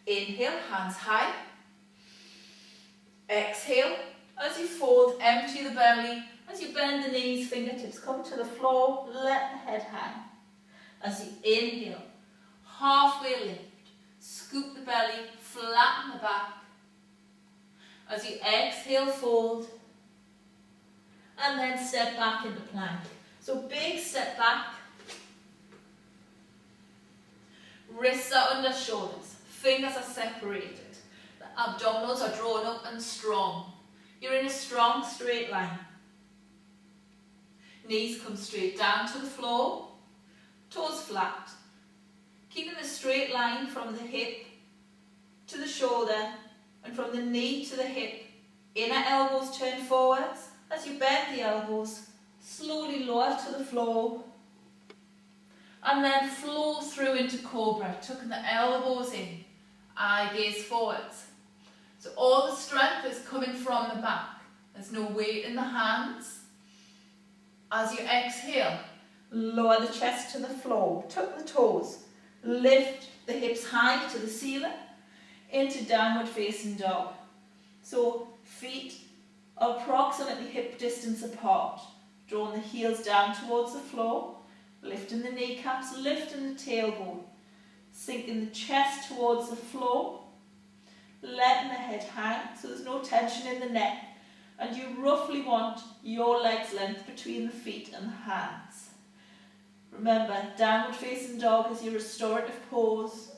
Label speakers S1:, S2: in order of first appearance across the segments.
S1: Inhale, hands high. Exhale, as you fold, empty the belly. As you bend the knees, fingertips come to the floor, let the head hang. As you inhale, halfway lift, scoop the belly, flatten the back. As you exhale, fold, and then step back into plank. So big step back. Wrists are under shoulders, fingers are separated. The abdominals are drawn up and strong. You're in a strong straight line. Knees come straight down to the floor, toes flat. Keeping the straight line from the hip to the shoulder and from the knee to the hip. Inner elbows turn forwards. As you bend the elbows, slowly lower to the floor. And then flow through into cobra, tucking the elbows in, eye gaze forwards. So all the strength is coming from the back. There's no weight in the hands. As you exhale, lower the chest to the floor, tuck the toes, lift the hips high to the ceiling, into downward facing dog. So feet are approximately hip distance apart, drawing the heels down towards the floor, lifting the kneecaps, lifting the tailbone, sinking the chest towards the floor, letting the head hang so there's no tension in the neck, and you roughly want your leg's length between the feet and the hands. Remember, downward facing dog is your restorative pose,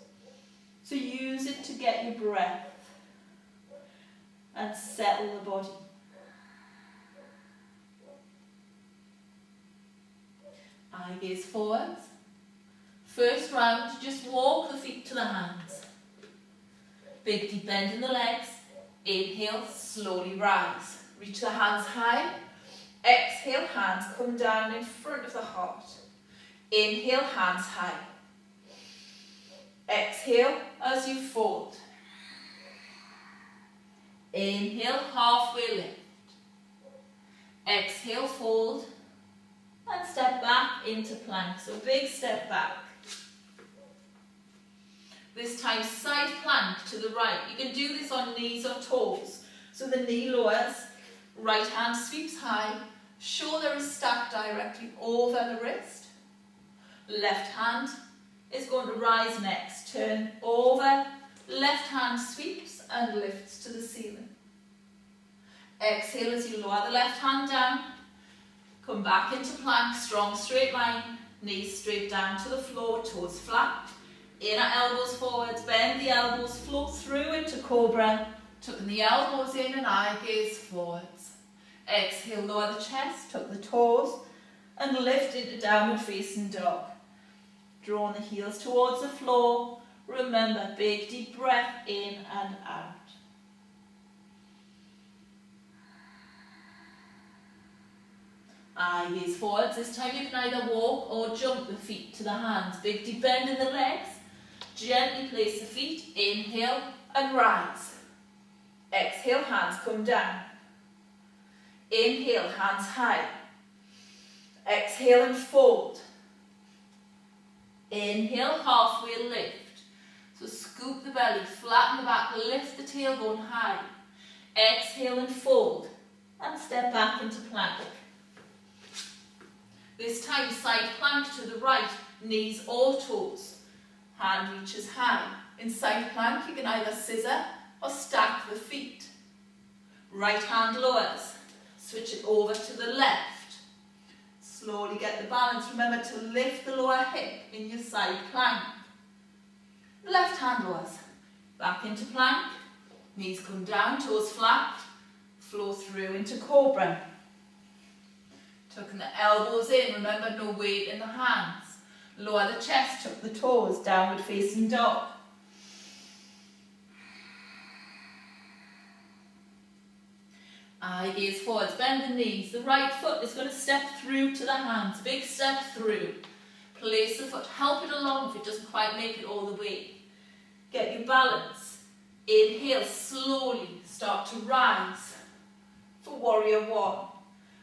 S1: so use it to get your breath and settle the body. Eye gaze forwards. First round, just walk the feet to the hands. Big deep bend in the legs. Inhale, slowly rise. Reach the hands high. Exhale, hands come down in front of the heart. Inhale, hands high. Exhale as you fold. Inhale, halfway lift. Exhale, fold. And step back into plank. So big step back. This time side plank to the right. You can do this on knees or toes. So the knee lowers, right hand sweeps high, shoulder is stacked directly over the wrist. Left hand is going to rise next. Turn over, left hand sweeps and lifts to the ceiling. Exhale as you lower the left hand down. Come back into plank, strong straight line, knees straight down to the floor, toes flat. Inner elbows forwards, bend the elbows, flow through into cobra, tucking the elbows in and eye gaze forwards. Exhale, lower the chest, tuck the toes and lift into downward facing dog. Drawing the heels towards the floor. Remember, big deep breath in and out. Eye gaze forwards. This time you can either walk or jump the feet to the hands. Big deep bend in the legs. Gently place the feet. Inhale and rise. Exhale, hands come down. Inhale, hands high. Exhale and fold. Inhale, halfway lift. So scoop the belly, flatten the back, lift the tailbone high. Exhale and fold. And step back into plank. This time side plank to the right, knees or toes. Hand reaches high. In side plank you can either scissor or stack the feet. Right hand lowers. Switch it over to the left. Slowly get the balance. Remember to lift the lower hip in your side plank. Left hand lowers. Back into plank. Knees come down, toes flat. Flow through into cobra. Tucking the elbows in, remember no weight in the hands. Lower the chest, tuck the toes, downward facing dog. Eye gaze forwards, bend the knees. The right foot is going to step through to the hands, big step through. Place the foot, help it along if it doesn't quite make it all the way. Get your balance. Inhale, slowly start to rise for warrior one.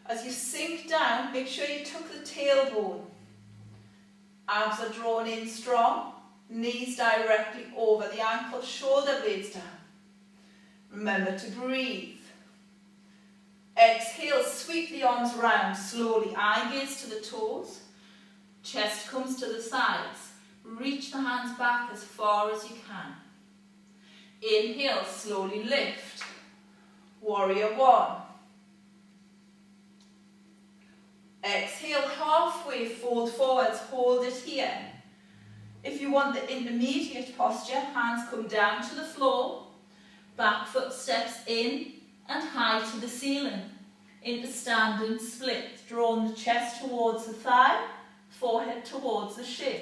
S1: As you sink down, make sure you tuck the tailbone. Arms are drawn in strong, Knees directly over the ankles, shoulder blades down. Remember to breathe. Exhale, sweep the arms round slowly. Eye gaze to the toes. Chest comes to the sides. Reach the hands back as far as you can. Inhale, slowly lift. Warrior one. Exhale, halfway, fold forwards, hold it here. If you want the intermediate posture, hands come down to the floor, back foot steps in and high to the ceiling, into standing split, drawing the chest towards the thigh, forehead towards the shin.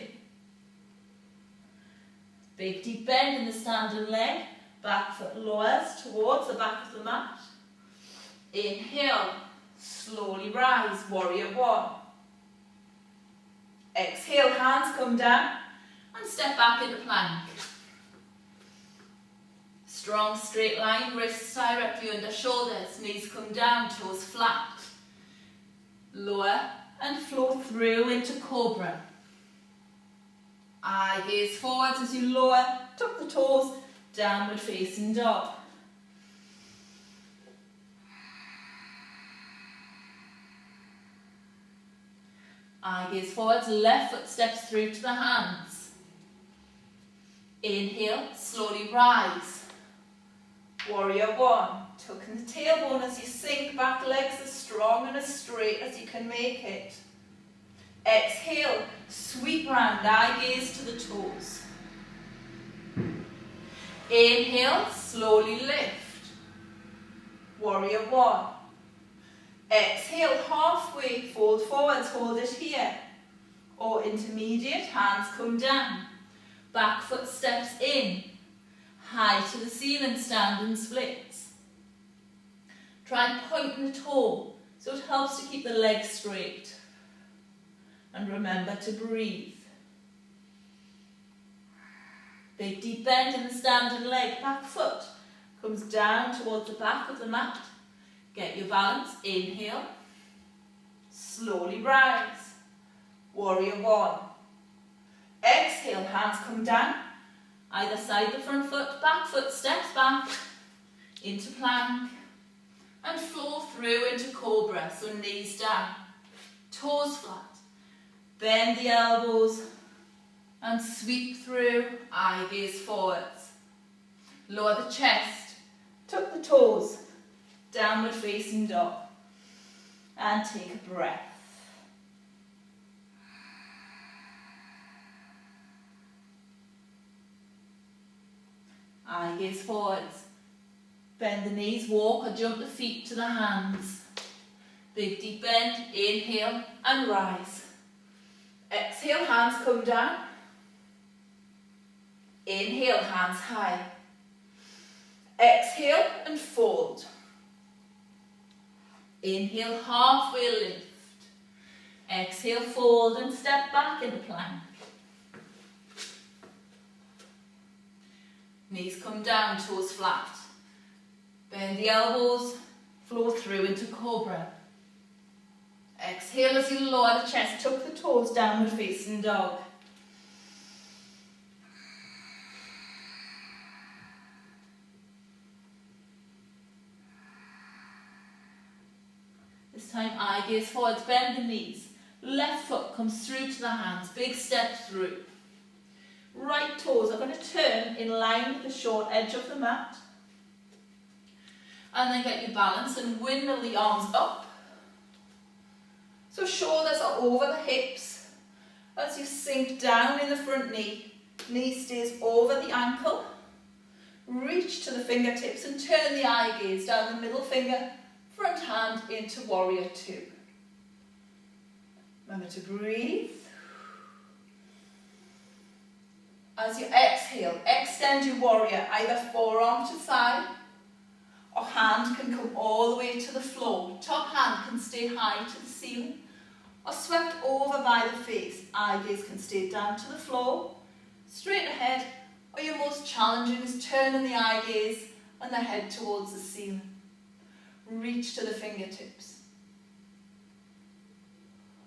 S1: Big deep bend in the standing leg, back foot lowers towards the back of the mat. Inhale, slowly rise, warrior one. Exhale, hands come down and step back into plank. Strong straight line, wrists directly under shoulders, knees come down, toes flat. Lower and flow through into cobra. Eye gaze forwards as you lower, tuck the toes, downward facing dog. Eye gaze forwards, left foot steps through to the hands. Inhale, slowly rise. Warrior one. Tucking the tailbone as you sink back, legs as strong and as straight as you can make it. Exhale, sweep round, eye gaze to the toes. Inhale, slowly lift. Warrior one. Exhale, halfway, fold forwards, hold it here. Or intermediate, hands come down. Back foot steps in. High to the ceiling, standing splits. Try pointing the toe so it helps to keep the legs straight. And remember to breathe. Big deep bend in the standing leg, back foot comes down towards the back of the mat. Get your balance, inhale, slowly rise, warrior one. Exhale, hands come down, either side the front foot, back foot steps back, into plank, and flow through into cobra, so knees down, toes flat, bend the elbows, and sweep through, eye gaze forwards. Lower the chest, tuck the toes, downward facing dog, and take a breath. Eye gaze forwards, bend the knees, walk or jump the feet to the hands. Big deep bend, inhale and rise. Exhale, hands come down. Inhale, hands high. Exhale and fold. Inhale, halfway lift. Exhale, fold and step back into plank. Knees come down, toes flat. Bend the elbows, flow through into cobra. Exhale as you lower the chest, tuck the toes, downward facing dog. This time, eye gaze forwards, bend the knees. Left foot comes through to the hands, big step through. Right toes are going to turn in line with the short edge of the mat. And then get your balance and windmill the arms up. So shoulders are over the hips. As you sink down in the front knee, knee stays over the ankle. Reach to the fingertips and turn the eye gaze down the middle finger, front hand into warrior two. Remember to breathe. As you exhale, extend your warrior, either forearm to thigh, or hand can come all the way to the floor. Top hand can stay high to the ceiling, or swept over by the face. Eye gaze can stay down to the floor, straight ahead, or your most challenging is turning the eye gaze and the head towards the ceiling. Reach to the fingertips.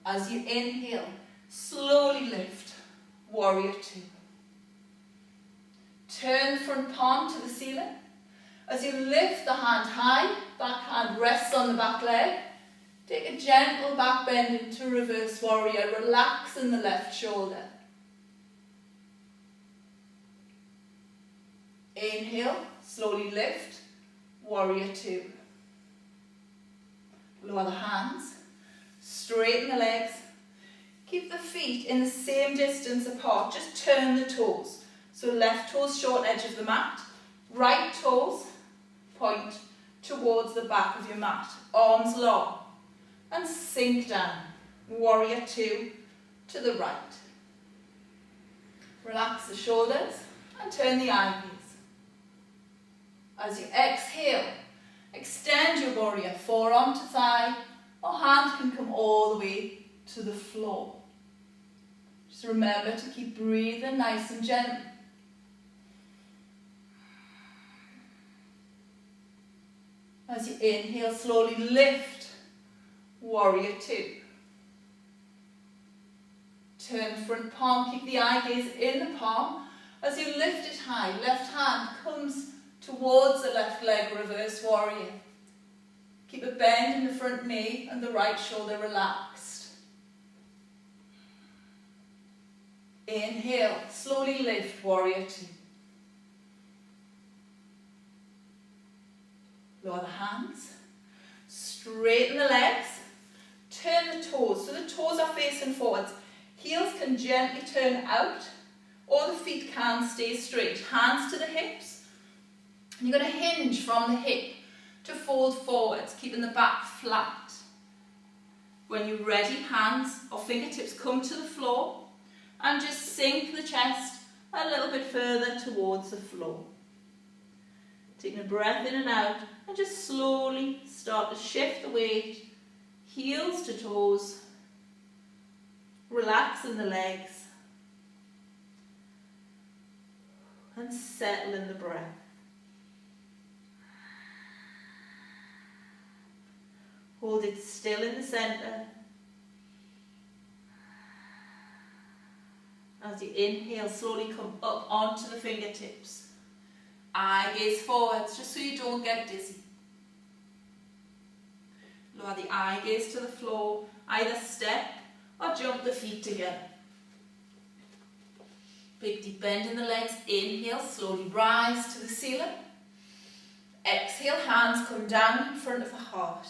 S1: As you inhale, slowly lift, warrior two. Turn the front palm to the ceiling. As you lift the hand high, back hand rests on the back leg. Take a gentle back bend into reverse warrior. Relax in the left shoulder. Inhale, slowly lift, warrior two. Lower the hands, straighten the legs. Keep the feet in the same distance apart, just turn the toes. So left toes short edge of the mat, right toes point towards the back of your mat. Arms long and sink down. Warrior two to the right. Relax the shoulders and turn the eye gaze. As you exhale, extend your warrior, forearm to thigh, or hand can come all the way to the floor. Just remember to keep breathing nice and gentle. As you inhale, slowly lift, warrior two. Turn front palm, keep the eye gaze in the palm. As you lift it high, left hand comes towards the left leg, reverse warrior. Keep a bend in the front knee and the right shoulder relaxed. Inhale, slowly lift, warrior two. Lower the hands, straighten the legs, turn the toes, so the toes are facing forwards. Heels can gently turn out, or the feet can stay straight. Hands to the hips, and you're going to hinge from the hip to fold forwards, keeping the back flat. When you're ready, hands or fingertips come to the floor, and just sink the chest a little bit further towards the floor. Taking a breath in and out, and just slowly start to shift the weight, heels to toes, relax in the legs, and settle in the breath. Hold it still in the center. As you inhale, slowly come up onto the fingertips. Eye gaze forwards, just so you don't get dizzy. Lower the eye gaze to the floor, either step or jump the feet together. Big deep bend in the legs. Inhale, slowly rise to the ceiling. Exhale, hands come down in front of the heart.